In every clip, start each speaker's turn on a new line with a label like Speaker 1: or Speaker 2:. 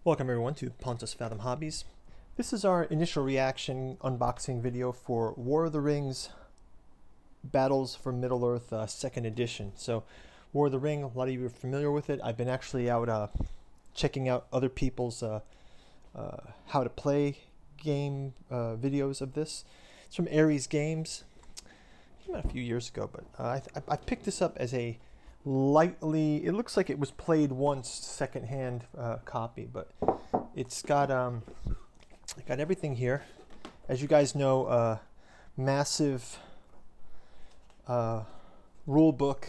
Speaker 1: Welcome everyone to Pontus Fathom Hobbies. This is our initial reaction unboxing video for War of the Rings Battles for Middle-earth 2nd edition. So War of the Ring, a lot of you are familiar with it. I've been actually out checking out other people's how to play game videos of this. It's from Ares Games. It came out a few years ago, but I picked this up as a lightly, it looks like it was played once secondhand copy, but it's got everything here. As you guys know, massive rule book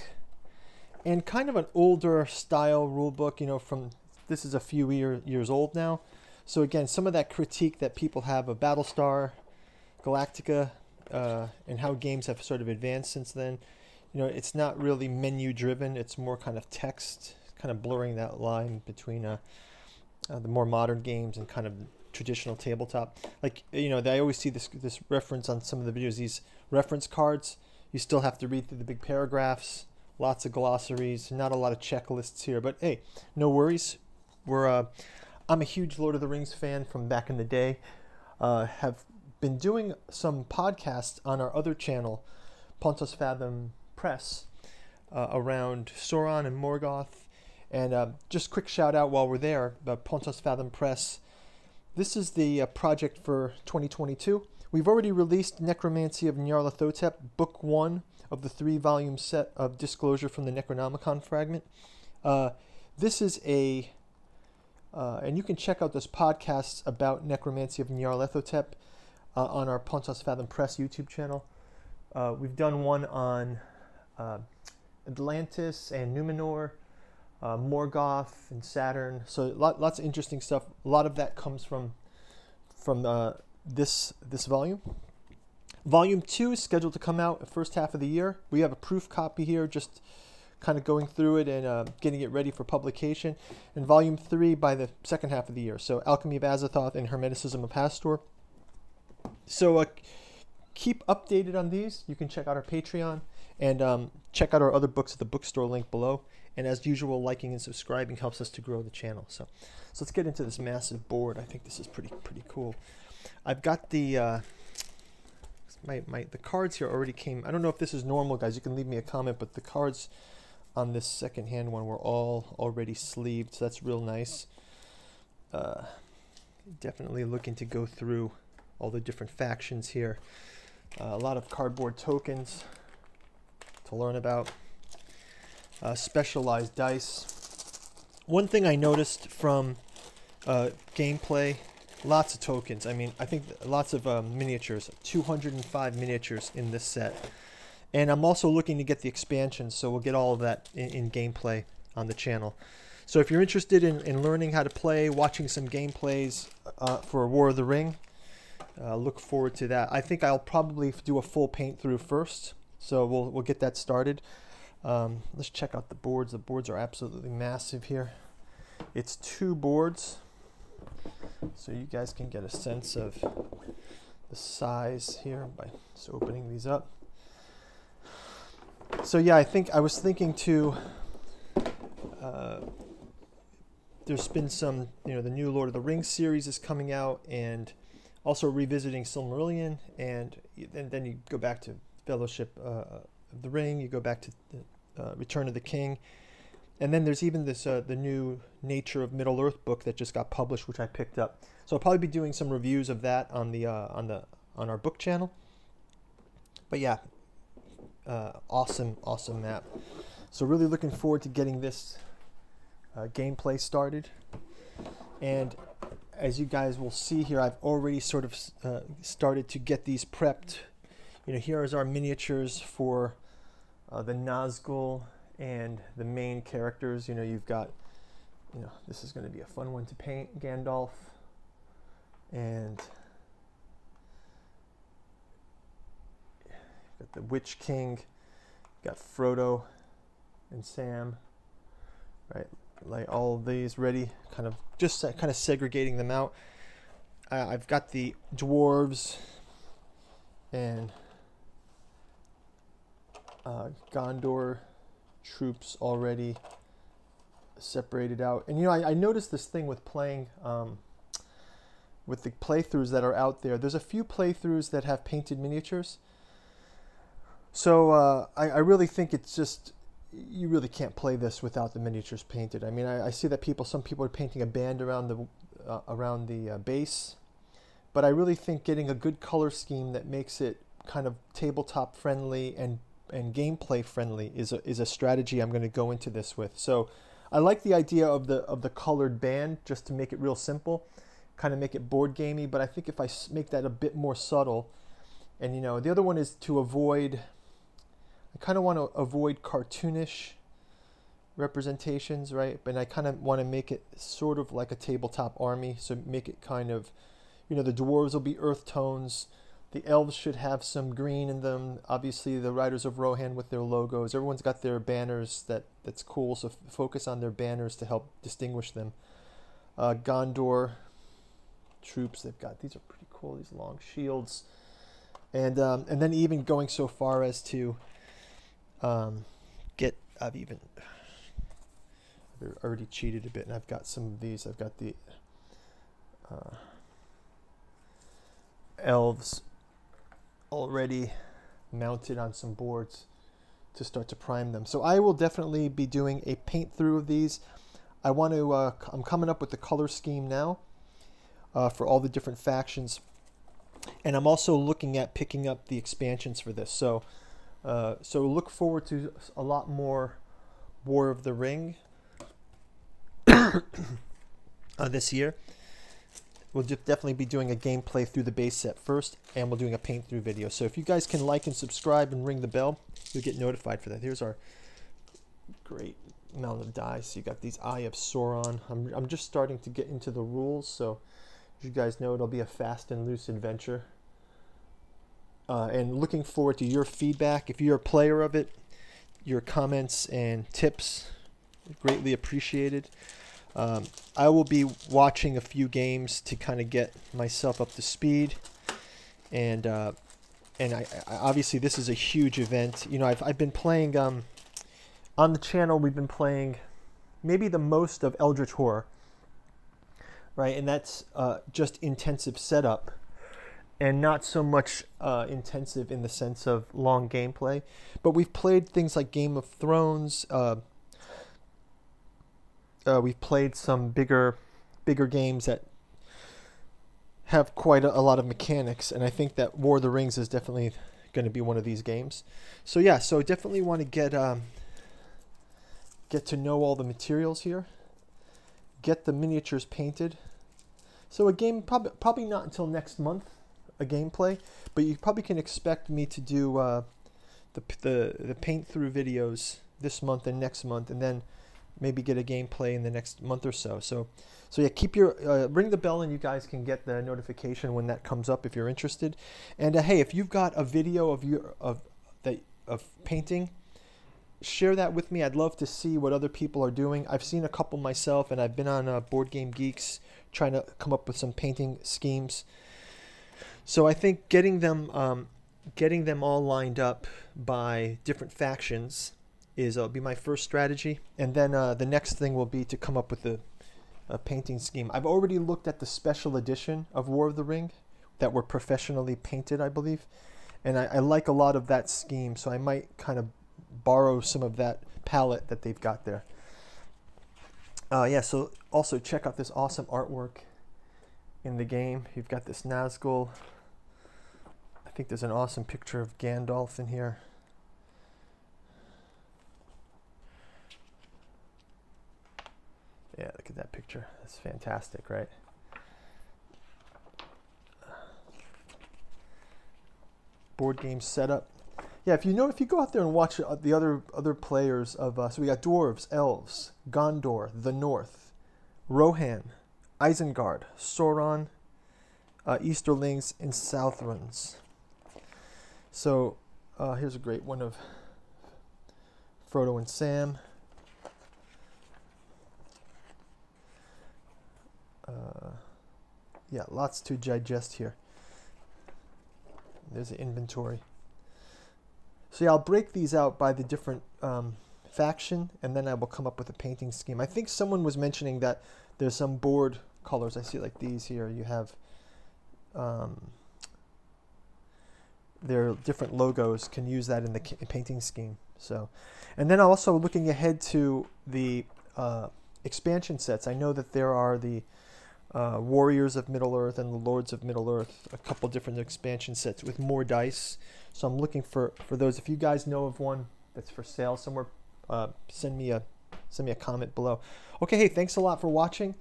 Speaker 1: and kind of an older style rule book, you know, from this is a few years old now. So again, some of that critique that people have of Battlestar Galactica and how games have sort of advanced since then. You know, it's not really menu driven. It's more kind of text, kind of blurring that line between the more modern games and kind of traditional tabletop. Like, you know, I always see this reference on some of the videos, these reference cards. You still have to read through the big paragraphs, lots of glossaries, not a lot of checklists here. But hey, no worries. I'm a huge Lord of the Rings fan from back in the day. Have been doing some podcasts on our other channel, Pontus Fathom Press, around Sauron and Morgoth. And just quick shout out while we're there, Pontus Fathom Press. This is the project for 2022. We've already released Necromancy of Nyarlathotep, book 1 of the 3-volume set of Disclosure from the Necronomicon fragment. This is and you can check out those podcasts about Necromancy of Nyarlathotep on our Pontus Fathom Press YouTube channel. We've done one on Atlantis and Numenor, Morgoth and Saturn. So lots of interesting stuff. A lot of that comes from this volume. Volume 2 is scheduled to come out the first half of the year. We have a proof copy here, just kind of going through it and getting it ready for publication. And Volume 3 by the second half of the year. So Alchemy of Azathoth and Hermeticism of Hastur. So keep updated on these. You can check out our Patreon and check out our other books at the bookstore link below. And as usual, liking and subscribing helps us to grow the channel. So let's get into this massive board. I think this is pretty cool. I've got the the cards here already came. I don't know if this is normal, guys. You can leave me a comment, but the cards on this second-hand one were all already sleeved, so that's real nice. Definitely looking to go through all the different factions here. A lot of cardboard tokens to learn about. Specialized dice. One thing I noticed from gameplay, lots of tokens. I mean, I think lots of miniatures, 205 miniatures in this set. And I'm also looking to get the expansions, so we'll get all of that in gameplay on the channel. So if you're interested in learning how to play, watching some gameplays for War of the Ring, look forward to that. I think I'll probably do a full paint through first, so we'll get that started. Let's check out the boards. The boards are absolutely massive here. It's 2 boards, so you guys can get a sense of the size here by just opening these up. So yeah, I was thinking to, there's been some, you know, the new Lord of the Rings series is coming out, and also revisiting Silmarillion, and then you go back to Fellowship of the Ring, you go back to Return of the King, and then there's even this the new Nature of Middle Earth book that just got published, which I picked up. So I'll probably be doing some reviews of that on our book channel. But yeah, awesome map. So really looking forward to getting this gameplay started. And as you guys will see here, I've already sort of started to get these prepped. You know, here is our miniatures for the Nazgul and the main characters. You know, you've got, you know, this is going to be a fun one to paint. Gandalf and got the Witch King, got Frodo and Sam, right? Like all of these ready, kind of segregating them out. I've got the dwarves and Gondor troops already separated out. And you know, I noticed this thing with playing with the playthroughs that are out there. There's a few playthroughs that have painted miniatures. So I really think it's just, you really can't play this without the miniatures painted. I mean, I see that some people are painting a band around the base, but I really think getting a good color scheme that makes it kind of tabletop friendly and gameplay friendly is a strategy I'm going to go into this with. So I like the idea of the colored band, just to make it real simple, kind of make it board gamey. But I think if I make that a bit more subtle, and you know, the other one is to avoid, I kind of want to avoid cartoonish representations, right? But I kind of want to make it sort of like a tabletop army. So make it kind of, you know, the dwarves will be earth tones. The elves should have some green in them. Obviously, the Riders of Rohan with their logos. Everyone's got their banners that's cool, so focus on their banners to help distinguish them. Gondor troops, they've got, these are pretty cool, these long shields. And then even going so far as to I've already cheated a bit, and I've got some of these. I've got the elves already mounted on some boards to start to prime them. So I will definitely be doing a paint through of these. I'm coming up with the color scheme now for all the different factions, and I'm also looking at picking up the expansions for this. So look forward to a lot more War of the Ring this year. We'll definitely be doing a gameplay through the base set first, and we're doing a paint through video. So if you guys can like and subscribe and ring the bell, you'll get notified for that. Here's our great amount of dice. So you got these Eye of Sauron. I'm just starting to get into the rules, so as you guys know, it'll be a fast and loose adventure. And looking forward to your feedback. If you're a player of it, your comments and tips are greatly appreciated. I will be watching a few games to kind of get myself up to speed, and I obviously this is a huge event. You know, I've been playing on the channel. We've been playing maybe the most of Eldritch Horror, right? And that's just intensive setup, and not so much intensive in the sense of long gameplay. But we've played things like Game of Thrones. We've played some bigger games that have quite a lot of mechanics, and I think that War of the Rings is definitely going to be one of these games. So yeah, so definitely want to get to know all the materials here, get the miniatures painted. So a game probably not until next month, a gameplay, but you probably can expect me to do the paint through videos this month and next month, and then maybe get a gameplay in the next month or so. So yeah, keep your ring the bell, and you guys can get the notification when that comes up if you're interested. And hey, if you've got a video of painting, share that with me. I'd love to see what other people are doing. I've seen a couple myself, and I've been on Board Game Geeks trying to come up with some painting schemes. So I think getting them all lined up by different factions will be my first strategy, and then the next thing will be to come up with a painting scheme. I've already looked at the special edition of War of the Ring that were professionally painted, I believe, and I like a lot of that scheme, so I might kind of borrow some of that palette that they've got there. Yeah, so also check out this awesome artwork in the game. You've got this Nazgul. I think there's an awesome picture of Gandalf in here. Yeah, look at that picture. That's fantastic, right? Board game setup. Yeah, if you go out there and watch the other players of so we got dwarves, elves, Gondor, the North, Rohan, Isengard, Sauron, Easterlings, and Southrons. So here's a great one of Frodo and Sam. Yeah, lots to digest here. There's an inventory. So yeah, I'll break these out by the different faction, and then I will come up with a painting scheme. I think someone was mentioning that there's some board colors. I see like these here. You have their different logos, can use that in the painting scheme. So, and then also looking ahead to the expansion sets. I know that there are the Warriors of Middle-earth and the Lords of Middle-earth, a couple different expansion sets with more dice. So I'm looking for those. If you guys know of one that's for sale somewhere, send me a comment below. Okay, hey, thanks a lot for watching.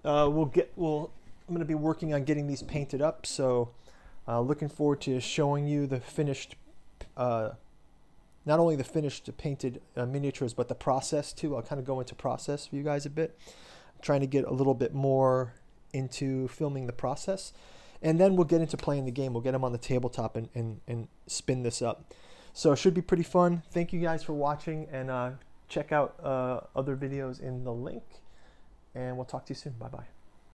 Speaker 1: I'm going to be working on getting these painted up, so looking forward to showing you the finished, not only the finished painted miniatures, but the process too. I'll kind of go into process for you guys a bit. I'm trying to get a little bit more into filming the process, and then we'll get into playing the game. We'll get them on the tabletop and spin this up. So it should be pretty fun. Thank you guys for watching, and check out other videos in the link, and we'll talk to you soon. Bye bye.